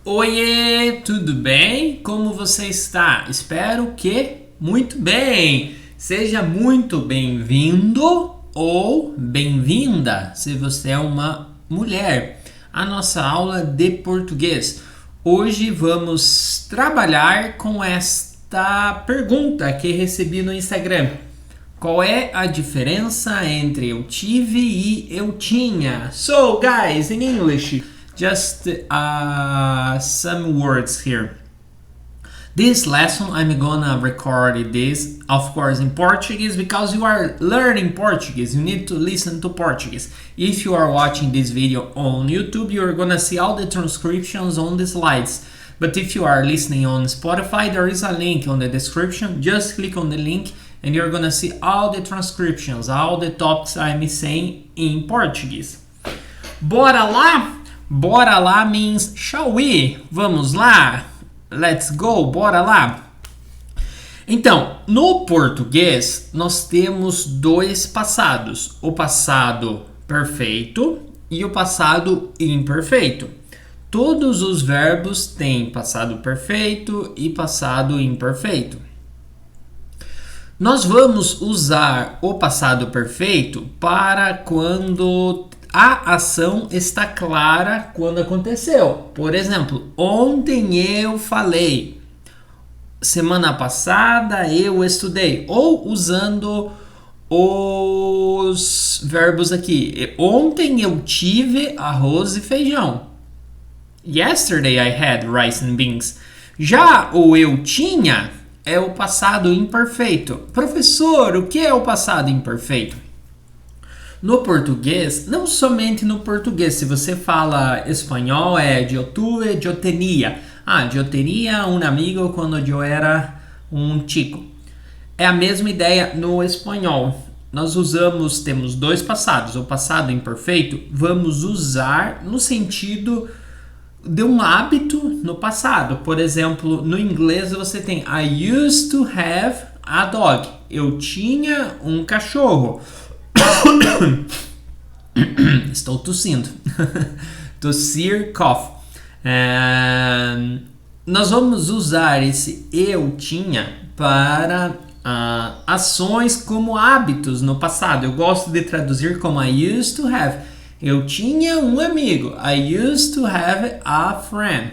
Oiê, tudo bem? Como você está? Espero que muito bem. Seja muito bem-vindo ou bem-vinda, se você é uma mulher, à nossa aula de português. Hoje vamos trabalhar com esta pergunta que recebi no Instagram. Qual é a diferença entre eu tive e eu tinha? So, guys, in English, just some words here. This lesson I'm gonna record this, of course, in Portuguese because you are learning Portuguese. You need to listen to Portuguese. If you are watching this video on YouTube, you're gonna see all the transcriptions on the slides. But if you are listening on Spotify, there is a link on the description. Just click on the link and you're gonna see all the transcriptions, all the topics I'm saying in Portuguese. Bora lá? Bora lá means shall we? Vamos lá? Let's go, bora lá! Então, no português, nós temos dois passados. O passado perfeito e o passado imperfeito. Todos os verbos têm passado perfeito e passado imperfeito. Nós vamos usar o passado perfeito para quando a ação está clara quando aconteceu. Por exemplo, ontem eu falei, semana passada eu estudei. Ou usando os verbos aqui. Ontem eu tive arroz e feijão. Yesterday I had rice and beans. Já o eu tinha é o passado imperfeito. Professor, o que é o passado imperfeito? No português, não somente no português, se você fala espanhol é yo tuve, yo tenía. Yo tenía un amigo quando eu era um chico. É a mesma ideia no espanhol. Nós temos dois passados. O passado imperfeito vamos usar no sentido de um hábito no passado. Por exemplo, no inglês você tem I used to have a dog. Eu tinha um cachorro. Estou tossindo. Tossir, cough. Nós vamos usar esse eu tinha para ações como hábitos no passado. Eu gosto de traduzir como I used to have. Eu tinha um amigo. I used to have a friend.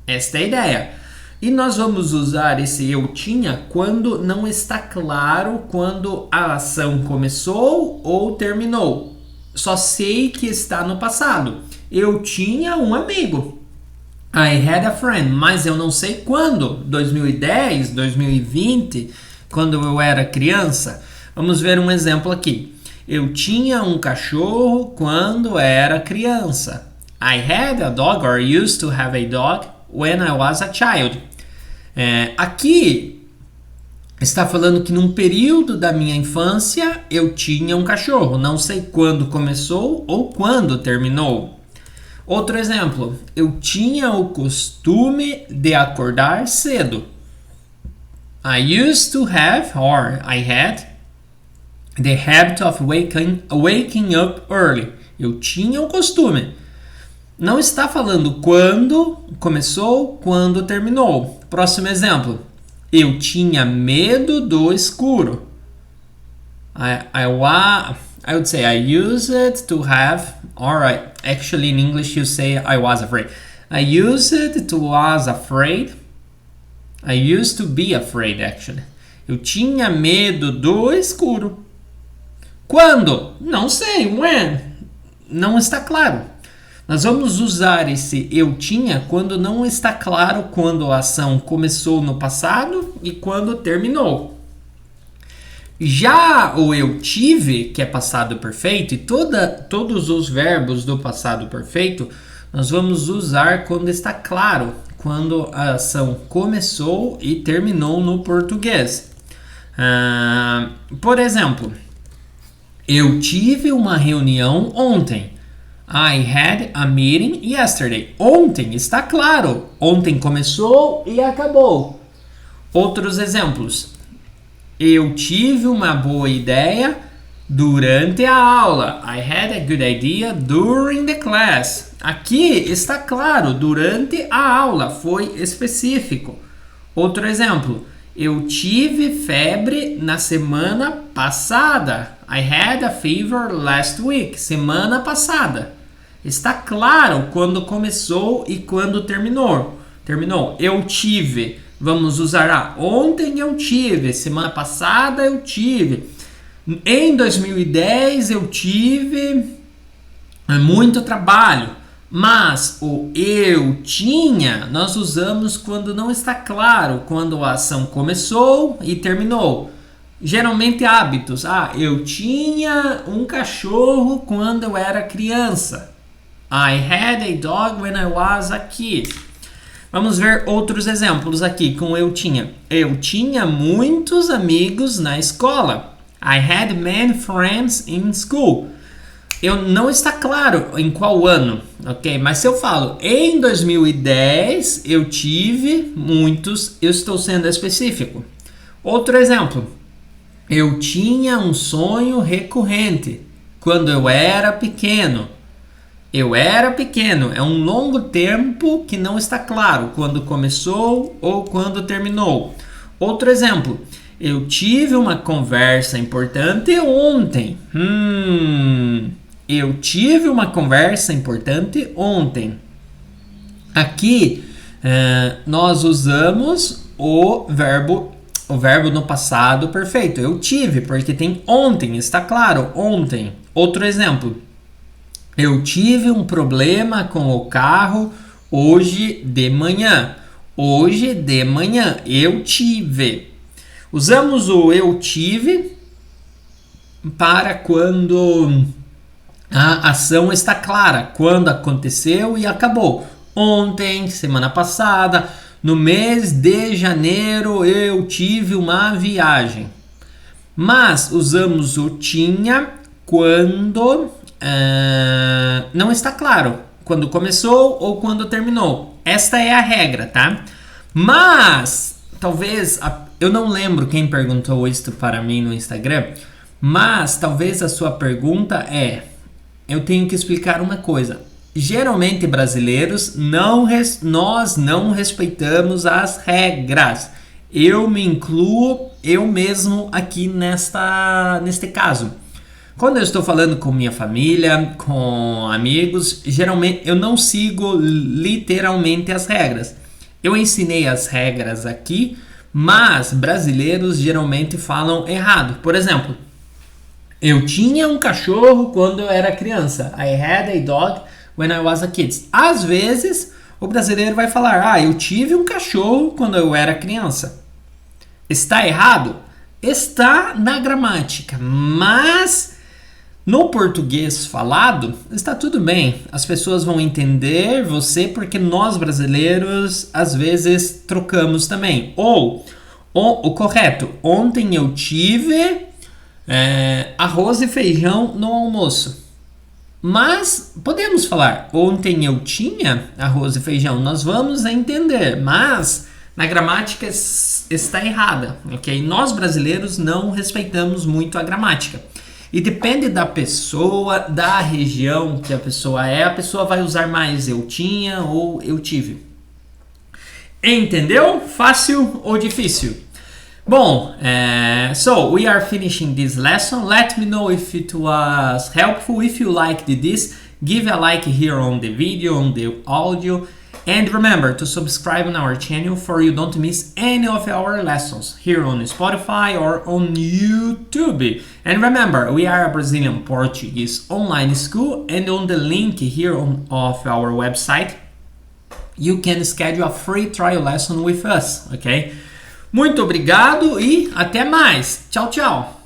Esta é a ideia. E nós vamos usar esse eu tinha quando não está claro quando a ação começou ou terminou. Só sei que está no passado. Eu tinha um amigo. I had a friend. Mas eu não sei quando. 2010, 2020, quando eu era criança. Vamos ver um exemplo aqui. Eu tinha um cachorro quando era criança. I had a dog or used to have a dog when I was a child. Aqui está falando que num período da minha infância eu tinha um cachorro. Não sei quando começou ou quando terminou. Outro exemplo. Eu tinha o costume de acordar cedo. I used to have or I had the habit of waking up early. Eu tinha o costume. Não está falando quando começou, quando terminou. Próximo exemplo. Eu tinha medo do escuro. I would say I used to have, alright, actually in English you say I was afraid. I used to was afraid. I used to be afraid actually. Eu tinha medo do escuro. Quando? Não sei. When? Não está claro. Nós vamos usar esse eu tinha quando não está claro quando a ação começou no passado e quando terminou. Já o eu tive, que é passado perfeito, e todos os verbos do passado perfeito, nós vamos usar quando está claro quando a ação começou e terminou no português. Por exemplo, eu tive uma reunião ontem. I had a meeting yesterday. Ontem está claro. Ontem começou e acabou. Outros exemplos. Eu tive uma boa ideia durante a aula. I had a good idea during the class. Aqui está claro, durante a aula, foi específico. Outro exemplo, eu tive febre na semana passada. I had a fever last week. Semana passada. Está claro quando começou e quando terminou. Eu tive. Vamos usar ontem eu tive. Semana passada eu tive. Em 2010 eu tive muito trabalho. Mas o eu tinha nós usamos quando não está claro, quando a ação começou e terminou. Geralmente hábitos. Eu tinha um cachorro quando eu era criança. I had a dog when I was a kid. Vamos ver outros exemplos aqui com eu tinha. Eu tinha muitos amigos na escola. I had many friends in school. Não está claro em qual ano, ok? Mas se eu falo em 2010 eu tive muitos, eu estou sendo específico. Outro exemplo. Eu tinha um sonho recorrente quando eu era pequeno. Eu era pequeno. É um longo tempo que não está claro quando começou ou quando terminou. Outro exemplo. Eu tive uma conversa importante ontem. Eu tive uma conversa importante ontem. Aqui nós usamos o verbo no passado perfeito. Eu tive, porque tem ontem, está claro, ontem. Outro exemplo. Eu tive um problema com o carro hoje de manhã. Hoje de manhã. Eu tive. Usamos o eu tive para quando a ação está clara. Quando aconteceu e acabou. Ontem, semana passada, no mês de janeiro eu tive uma viagem. Mas usamos o tinha quando não está claro. Quando começou ou quando terminou. Esta é a regra, tá? Mas, talvez, eu não lembro quem perguntou isso para mim no Instagram, mas talvez a sua pergunta eu tenho que explicar uma coisa. Geralmente brasileiros, nós não respeitamos as regras. Eu me incluo eu mesmo aqui neste caso. Quando eu estou falando com minha família, com amigos, geralmente eu não sigo literalmente as regras. Eu ensinei as regras aqui, mas brasileiros geralmente falam errado. Por exemplo, eu tinha um cachorro quando eu era criança. I had a dog when I was a kid. Às vezes, o brasileiro vai falar, eu tive um cachorro quando eu era criança. Está errado? Está na gramática, mas no português falado, está tudo bem. As pessoas vão entender você porque nós brasileiros, às vezes, trocamos também. Ou, o correto, ontem eu tive arroz e feijão no almoço. Mas podemos falar, ontem eu tinha arroz e feijão. Nós vamos entender, mas na gramática está errada, ok? Nós brasileiros não respeitamos muito a gramática. E depende da pessoa, da região que a pessoa a pessoa vai usar mais eu tinha ou eu tive. Entendeu? Fácil ou difícil? Bom, so we are finishing this lesson. Let me know if it was helpful. If you liked this, give a like here on the video, on the audio. And remember to subscribe on our channel for you don't miss any of our lessons here on Spotify or on YouTube. And remember, we are a Brazilian Portuguese online school, and on the link here of our website, you can schedule a free trial lesson with us, okay? Muito obrigado e até mais. Tchau, tchau.